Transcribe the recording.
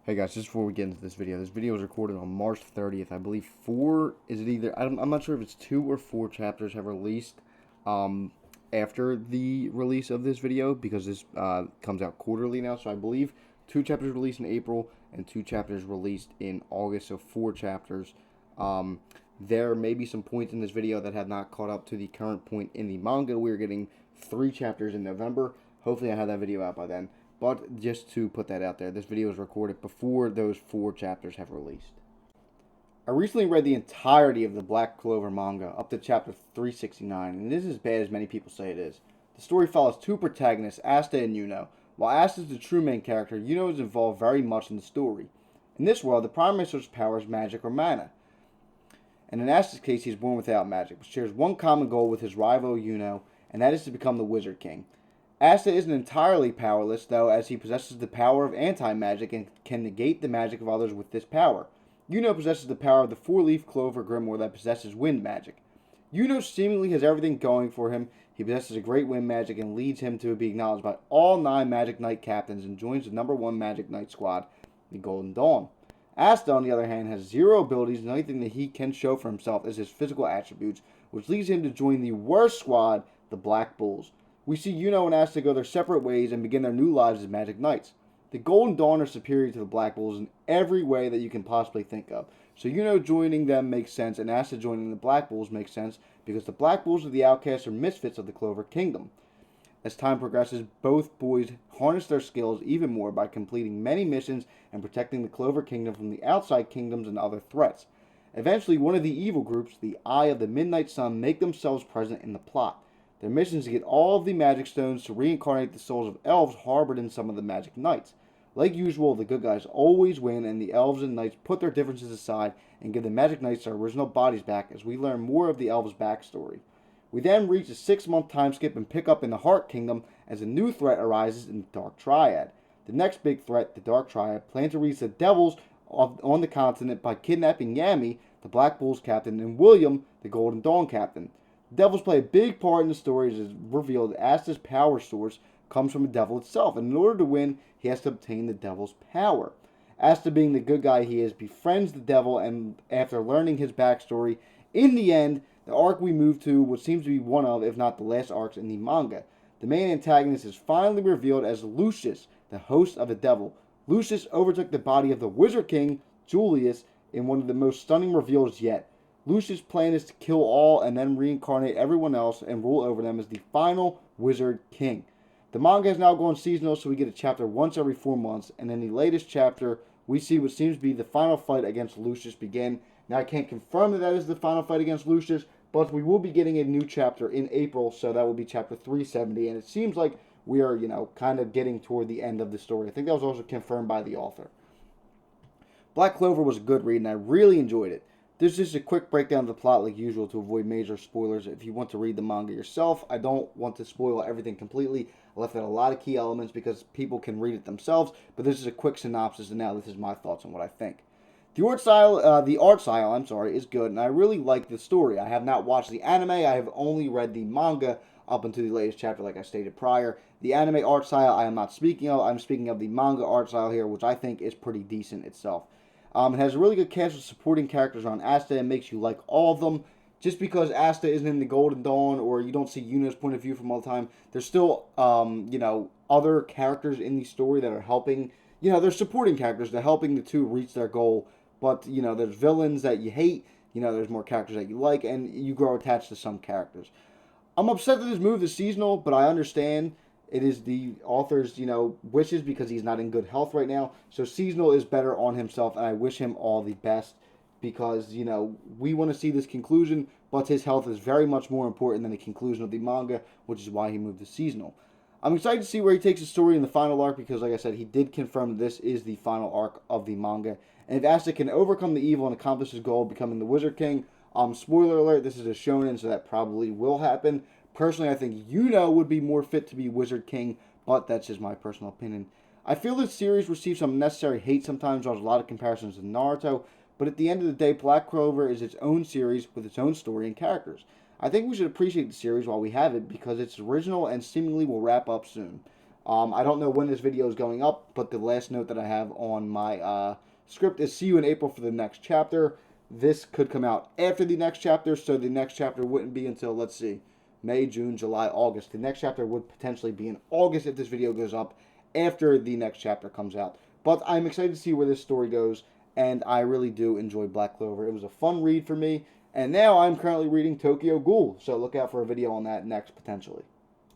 Hey guys, just before we get into this video was recorded on March 30th. I believe I'm not sure if it's 2 or 4 chapters have released after the release of this video, because this comes out quarterly now. So I believe 2 chapters released in April and 2 chapters released in August, so 4 chapters. There may be some points in this video that have not caught up to the current point in the manga. We're getting 3 chapters in November. Hopefully I have that video out by then. But just to put that out there, this video was recorded before those 4 chapters have released. I recently read the entirety of the Black Clover manga up to chapter 369, and it is as bad as many people say it is. The story follows 2 protagonists, Asta and Yuno. While Asta is the true main character, Yuno is involved very much in the story. In this world, the primary source of power is magic or mana. And in Asta's case, he is born without magic, but shares one common goal with his rival Yuno, and that is to become the Wizard King. Asta isn't entirely powerless, though, as he possesses the power of anti-magic and can negate the magic of others with this power. Yuno possesses the power of the 4-leaf clover grimoire that possesses wind magic. Yuno seemingly has everything going for him. He possesses a great wind magic and leads him to be acknowledged by all 9 Magic Knight captains and joins the #1 Magic Knight squad, the Golden Dawn. Asta, on the other hand, has 0 abilities, and the only thing that he can show for himself is his physical attributes, which leads him to join the worst squad, the Black Bulls. We see Yuno and Asta go their separate ways and begin their new lives as Magic Knights. The Golden Dawn are superior to the Black Bulls in every way that you can possibly think of. So Yuno joining them makes sense, and Asta joining the Black Bulls makes sense, because the Black Bulls are the outcasts or misfits of the Clover Kingdom. As time progresses, both boys harness their skills even more by completing many missions and protecting the Clover Kingdom from the outside kingdoms and other threats. Eventually, one of the evil groups, the Eye of the Midnight Sun, make themselves present in the plot. Their mission is to get all of the magic stones to reincarnate the souls of elves harbored in some of the Magic Knights. Like usual, the good guys always win, and the elves and knights put their differences aside and give the Magic Knights their original bodies back as we learn more of the elves' backstory. We then reach a 6-month time skip and pick up in the Heart Kingdom as a new threat arises in the Dark Triad. The next big threat, the Dark Triad, plan to reach the Devils on the continent by kidnapping Yami, the Black Bulls captain, and William, the Golden Dawn captain. The Devils play a big part in the story, as it's revealed that Asta's power source comes from the Devil itself, and in order to win, he has to obtain the Devil's power. Asta, being the good guy he is, befriends the Devil, and after learning his backstory, in the end, the arc we move to what seems to be one of, if not the last arcs in the manga. The main antagonist is finally revealed as Lucius, the host of the Devil. Lucius overtook the body of the Wizard King, Julius, in one of the most stunning reveals yet. Lucius' plan is to kill all and then reincarnate everyone else and rule over them as the final Wizard King. The manga has now gone seasonal, so we get a chapter once every 4 months, and in the latest chapter, we see what seems to be the final fight against Lucius begin. Now, I can't confirm that is the final fight against Lucius, but we will be getting a new chapter in April, so that will be chapter 370, and it seems like we are, kind of getting toward the end of the story. I think that was also confirmed by the author. Black Clover was a good read, and I really enjoyed it. This is just a quick breakdown of the plot like usual to avoid major spoilers. If you want to read the manga yourself, I don't want to spoil everything completely. I left out a lot of key elements because people can read it themselves, but this is a quick synopsis, and now this is my thoughts on what I think. The art style, is good, and I really like the story. I have not watched the anime. I have only read the manga up until the latest chapter, like I stated prior. The anime art style I am not speaking of. I'm speaking of the manga art style here, which I think is pretty decent itself. It has a really good cast of supporting characters on Asta and makes you like all of them. Just because Asta isn't in the Golden Dawn or you don't see Yuno's point of view from all the time, there's still, other characters in the story that are helping. There's supporting characters that are helping the two reach their goal. But, there's villains that you hate. There's more characters that you like, and you grow attached to some characters. I'm upset that this move is seasonal, but I understand it is the author's, wishes because he's not in good health right now. So seasonal is better on himself, and I wish him all the best because, we want to see this conclusion, but his health is very much more important than the conclusion of the manga, which is why he moved to seasonal. I'm excited to see where he takes the story in the final arc because, like I said, he did confirm that this is the final arc of the manga. And if Asta can overcome the evil and accomplish his goal of becoming the Wizard King, spoiler alert, this is a shonen, so that probably will happen. Personally, I think Yuno would be more fit to be Wizard King, but that's just my personal opinion. I feel this series receives some unnecessary hate sometimes, draws a lot of comparisons to Naruto, but at the end of the day, Black Clover is its own series with its own story and characters. I think we should appreciate the series while we have it because it's original and seemingly will wrap up soon. I don't know when this video is going up, but the last note that I have on my script is see you in April for the next chapter. This could come out after the next chapter, so the next chapter wouldn't be until, let's see, May, June, July, August. The next chapter would potentially be in August if this video goes up after the next chapter comes out. But I'm excited to see where this story goes, and I really do enjoy Black Clover. It was a fun read for me, and now I'm currently reading Tokyo Ghoul, so look out for a video on that next, potentially.